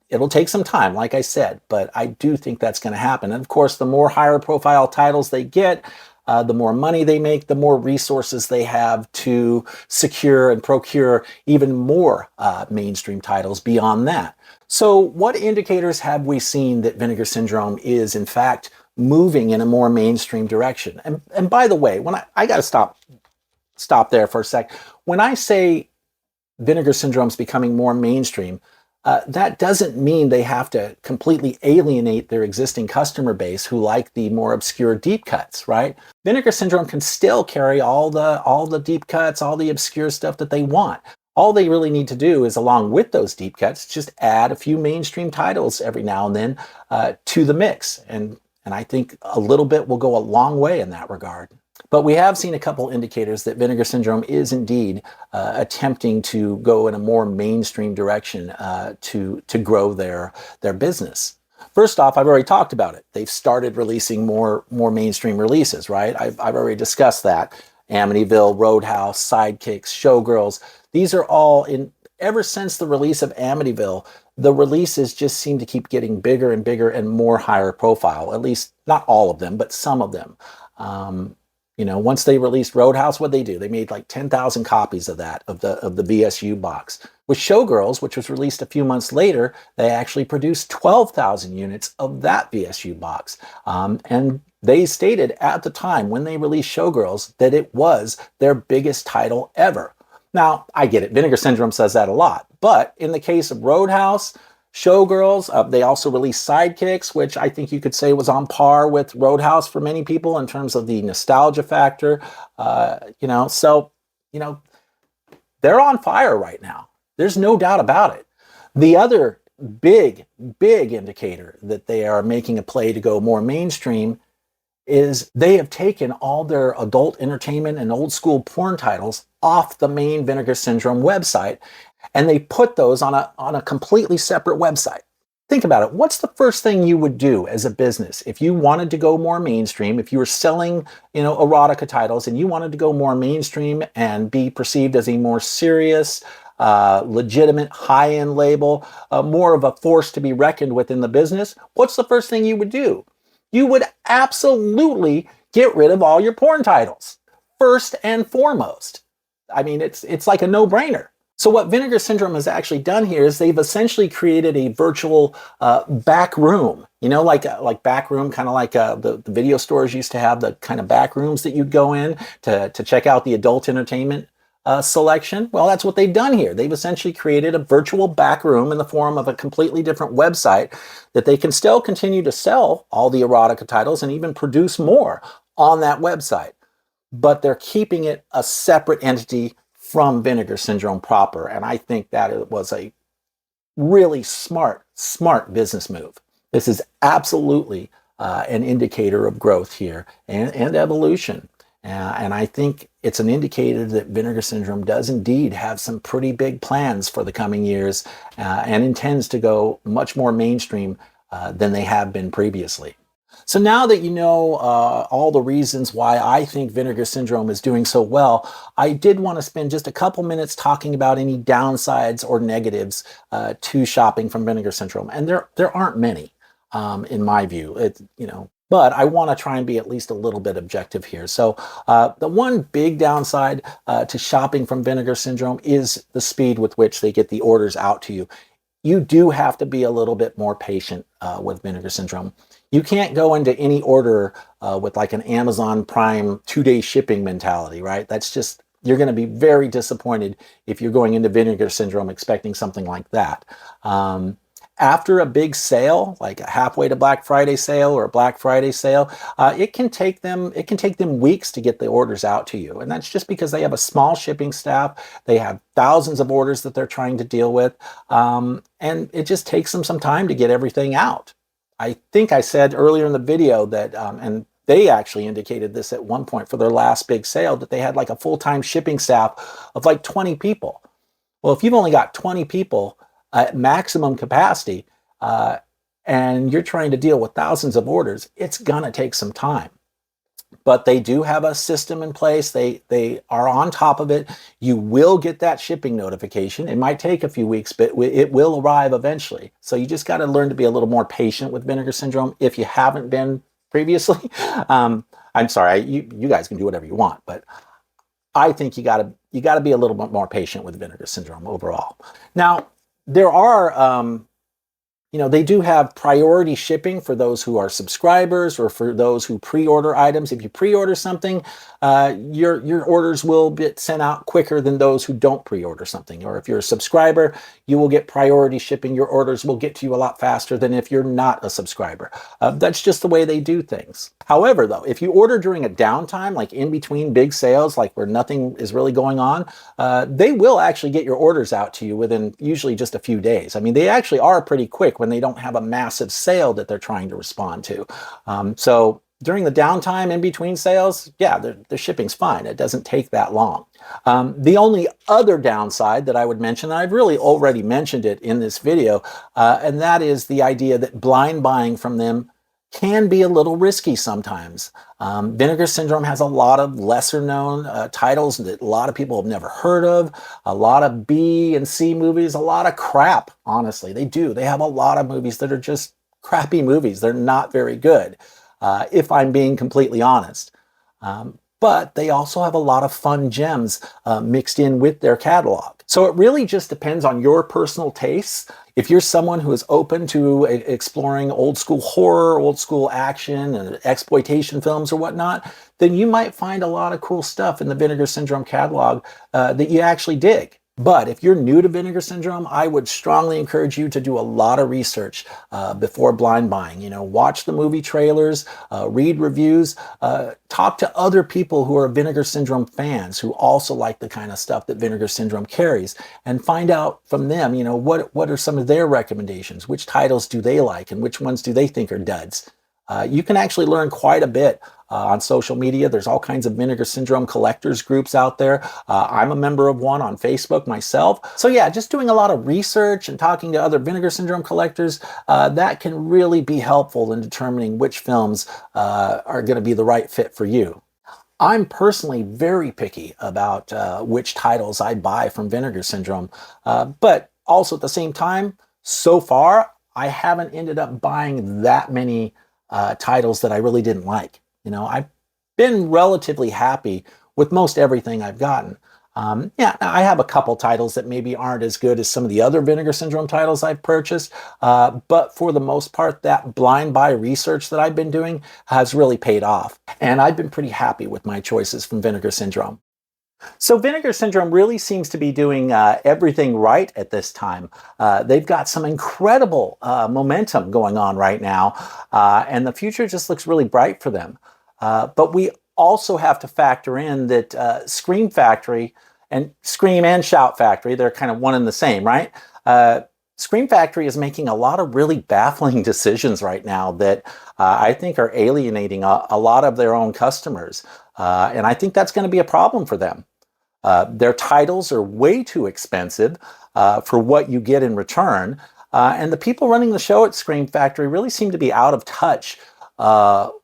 It'll take some time, like I said, but I do think that's going to happen. And of course, the more higher profile titles they get, the more money they make, the more resources they have to secure and procure even more mainstream titles beyond that. So what indicators have we seen that Vinegar Syndrome is, in fact, moving in a more mainstream direction? And by the way, when I got to stop there for a sec. When I say Vinegar Syndrome's becoming more mainstream, that doesn't mean they have to completely alienate their existing customer base who like the more obscure deep cuts, right? Vinegar Syndrome can still carry all the deep cuts, all the obscure stuff that they want. All they really need to do is, along with those deep cuts, just add a few mainstream titles every now and then to the mix. And I think a little bit will go a long way in that regard. But we have seen a couple indicators that Vinegar Syndrome is indeed attempting to go in a more mainstream direction to grow their business. First off, I've already talked about it. They've started releasing more mainstream releases, right? I've already discussed that. Amityville, Roadhouse, Sidekicks, Showgirls. These are all ever since the release of Amityville, the releases just seem to keep getting bigger and bigger and more higher profile. At least not all of them, but some of them. Once they released Roadhouse, what'd they do? They made like 10,000 copies of that, of the VSU box. With Showgirls, which was released a few months later, they actually produced 12,000 units of that VSU box. And they stated at the time when they released Showgirls that it was their biggest title ever. Now, I get it. Vinegar Syndrome says that a lot. But in the case of Roadhouse, Showgirls, they also released Sidekicks, which I think you could say was on par with Roadhouse for many people in terms of the nostalgia factor. They're on fire right now. There's no doubt about it. The other big indicator that they are making a play to go more mainstream is they have taken all their adult entertainment and old school porn titles off the main Vinegar Syndrome website, and they put those on a completely separate website. Think about it. What's the first thing you would do as a business if you wanted to go more mainstream, if you were selling, erotica titles and you wanted to go more mainstream and be perceived as a more serious, legitimate, high-end label, more of a force to be reckoned with in the business? What's the first thing you would do? You would absolutely get rid of all your porn titles, first and foremost. I mean, it's like a no-brainer. So what Vinegar Syndrome has actually done here is they've essentially created a virtual back room. You know, like back room, kind of like the video stores used to have the kind of back rooms that you'd go in to check out the adult entertainment selection. Well, that's what they've done here. They've essentially created a virtual back room in the form of a completely different website that they can still continue to sell all the erotica titles and even produce more on that website. But they're keeping it a separate entity from Vinegar Syndrome proper. And I think that it was a really smart business move. This is absolutely an indicator of growth here and evolution. And I think it's an indicator that Vinegar Syndrome does indeed have some pretty big plans for the coming years and intends to go much more mainstream than they have been previously. So now that you know all the reasons why I think Vinegar Syndrome is doing so well, I did want to spend just a couple minutes talking about any downsides or negatives to shopping from Vinegar Syndrome. And there aren't many, in my view. But I want to try and be at least a little bit objective here. So the one big downside to shopping from Vinegar Syndrome is the speed with which they get the orders out to you. You do have to be a little bit more patient with Vinegar Syndrome. You can't go into any order with like an Amazon Prime 2-day shipping mentality, right? That's just, you're going to be very disappointed if you're going into Vinegar Syndrome expecting something like that. After a big sale, like a halfway to Black Friday sale or a Black Friday sale, it can take them weeks to get the orders out to you. And that's just because they have a small shipping staff. They have thousands of orders that they're trying to deal with. And it just takes them some time to get everything out. I think I said earlier in the video that, and they actually indicated this at one point for their last big sale, that they had like a full-time shipping staff of like 20 people. Well, if you've only got 20 people at maximum capacity, and you're trying to deal with thousands of orders, it's gonna take some time. But they do have a system in place. They are on top of it. You will get that shipping notification. It might take a few weeks, but it will arrive eventually. So you just got to learn to be a little more patient with Vinegar Syndrome if you haven't been previously. I'm sorry, you guys can do whatever you want, but I think you got to be a little bit more patient with Vinegar Syndrome overall. Now, there are they do have priority shipping for those who are subscribers or for those who pre-order items. If you pre-order something, your orders will get sent out quicker than those who don't pre-order something. Or if you're a subscriber, you will get priority shipping. Your orders will get to you a lot faster than if you're not a subscriber. That's just the way they do things. However, though, if you order during a downtime, like in between big sales, like where nothing is really going on, they will actually get your orders out to you within usually just a few days. I mean, they actually are pretty quick when they don't have a massive sale that they're trying to respond to. So during the downtime in between sales, yeah, the shipping's fine. It doesn't take that long. The only other downside that I would mention, and I've really already mentioned it in this video, and that is the idea that blind buying from them can be a little risky sometimes. Vinegar Syndrome has a lot of lesser known titles that a lot of people have never heard of, a lot of B and C movies, a lot of crap, honestly. They do. They have a lot of movies that are just crappy movies. They're not very good, if I'm being completely honest. But they also have a lot of fun gems mixed in with their catalog. So it really just depends on your personal tastes. If you're someone who is open to exploring old school horror, old school action, and exploitation films or whatnot, then you might find a lot of cool stuff in the Vinegar Syndrome catalog that you actually dig. But if you're new to Vinegar Syndrome, I would strongly encourage you to do a lot of research before blind buying. Watch the movie trailers, read reviews, talk to other people who are Vinegar Syndrome fans who also like the kind of stuff that Vinegar Syndrome carries, and find out from them, what are some of their recommendations? Which titles do they like and which ones do they think are duds? You can actually learn quite a bit on social media. There's all kinds of Vinegar Syndrome collectors groups out there. I'm a member of one on Facebook myself. So yeah, just doing a lot of research and talking to other Vinegar Syndrome collectors, that can really be helpful in determining which films are going to be the right fit for you. I'm personally very picky about which titles I buy from Vinegar Syndrome, but also at the same time, so far, I haven't ended up buying that many titles that I really didn't like. I've been relatively happy with most everything I've gotten. Yeah, I have a couple titles that maybe aren't as good as some of the other Vinegar Syndrome titles I've purchased, but for the most part, that blind buy research that I've been doing has really paid off. And I've been pretty happy with my choices from Vinegar Syndrome. So Vinegar Syndrome really seems to be doing everything right at this time. They've got some incredible momentum going on right now, and the future just looks really bright for them. But we also have to factor in that Scream Factory and Scream and Shout Factory, they're kind of one and the same, right? Scream Factory is making a lot of really baffling decisions right now that I think are alienating a lot of their own customers. And I think that's going to be a problem for them. Their titles are way too expensive for what you get in return. And the people running the show at Scream Factory really seem to be out of touch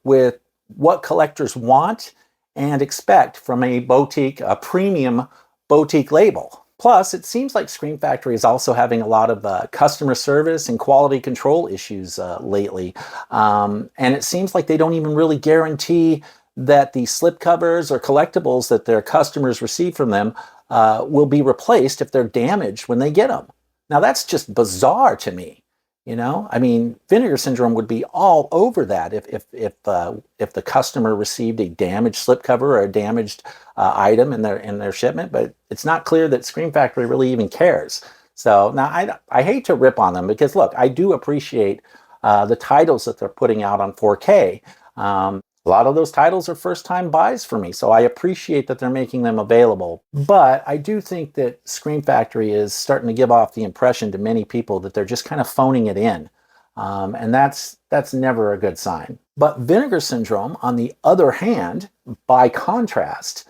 with what collectors want and expect from a boutique, a premium boutique label. Plus, it seems like Scream Factory is also having a lot of customer service and quality control issues lately. And it seems like they don't even really guarantee that the slipcovers or collectibles that their customers receive from them will be replaced if they're damaged when they get them. Now, that's just bizarre to me. You know, I mean, Vinegar Syndrome would be all over that if the customer received a damaged slipcover or a damaged item in their shipment. But it's not clear that Scream Factory really even cares. So now I hate to rip on them because look, I do appreciate the titles that they're putting out on 4K. A lot of those titles are first-time buys for me, so I appreciate that they're making them available. But I do think that Scream Factory is starting to give off the impression to many people that they're just kind of phoning it in. And that's never a good sign. But Vinegar Syndrome, on the other hand, by contrast,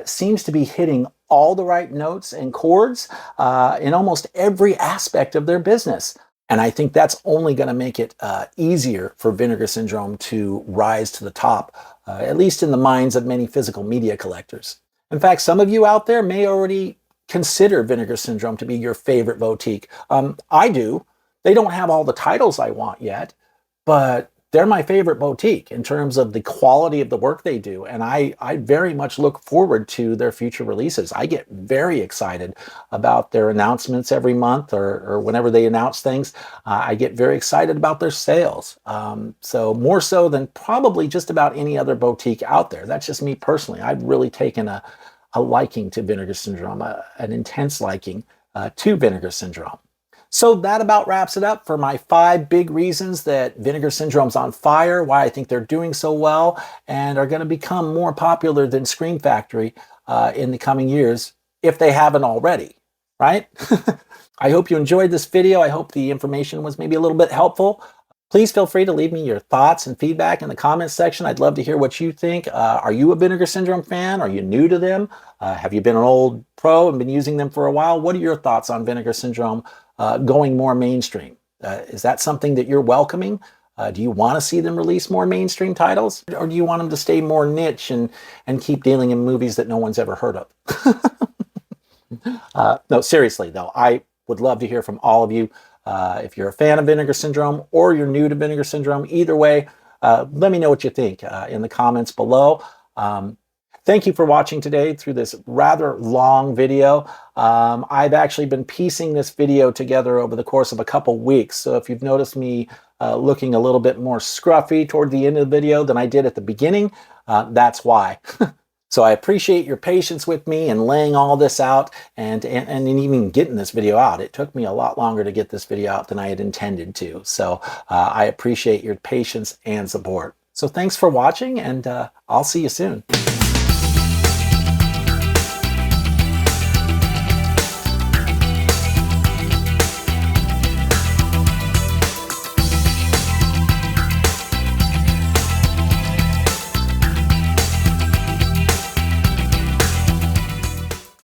seems to be hitting all the right notes and chords in almost every aspect of their business. And I think that's only going to make it easier for Vinegar Syndrome to rise to the top, at least in the minds of many physical media collectors. In fact, some of you out there may already consider Vinegar Syndrome to be your favorite boutique. I do. They don't have all the titles I want yet, but they're my favorite boutique in terms of the quality of the work they do. And I very much look forward to their future releases. I get very excited about their announcements every month or whenever they announce things. I get very excited about their sales. So more so than probably just about any other boutique out there. That's just me personally. I've really taken a liking to Vinegar Syndrome, an intense liking to Vinegar Syndrome. So that about wraps it up for my 5 big reasons that Vinegar Syndrome's on fire, why I think they're doing so well, and are going to become more popular than Scream Factory in the coming years, if they haven't already, right? I hope you enjoyed this video. I hope the information was maybe a little bit helpful. Please feel free to leave me your thoughts and feedback in the comments section. I'd love to hear what you think. Are you a Vinegar Syndrome fan? Are you new to them? Have you been an old pro and been using them for a while? What are your thoughts on Vinegar Syndrome going more mainstream? Is that something that you're welcoming? Do you want to see them release more mainstream titles? Or do you want them to stay more niche and keep dealing in movies that no one's ever heard of? No, seriously though, I would love to hear from all of you. If you're a fan of Vinegar Syndrome or you're new to Vinegar Syndrome, either way, let me know what you think in the comments below. Thank you for watching today through this rather long video. I've actually been piecing this video together over the course of a couple weeks. So if you've noticed me looking a little bit more scruffy toward the end of the video than I did at the beginning, that's why. So I appreciate your patience with me and laying all this out and even getting this video out. It took me a lot longer to get this video out than I had intended to. So I appreciate your patience and support. So thanks for watching, and I'll see you soon.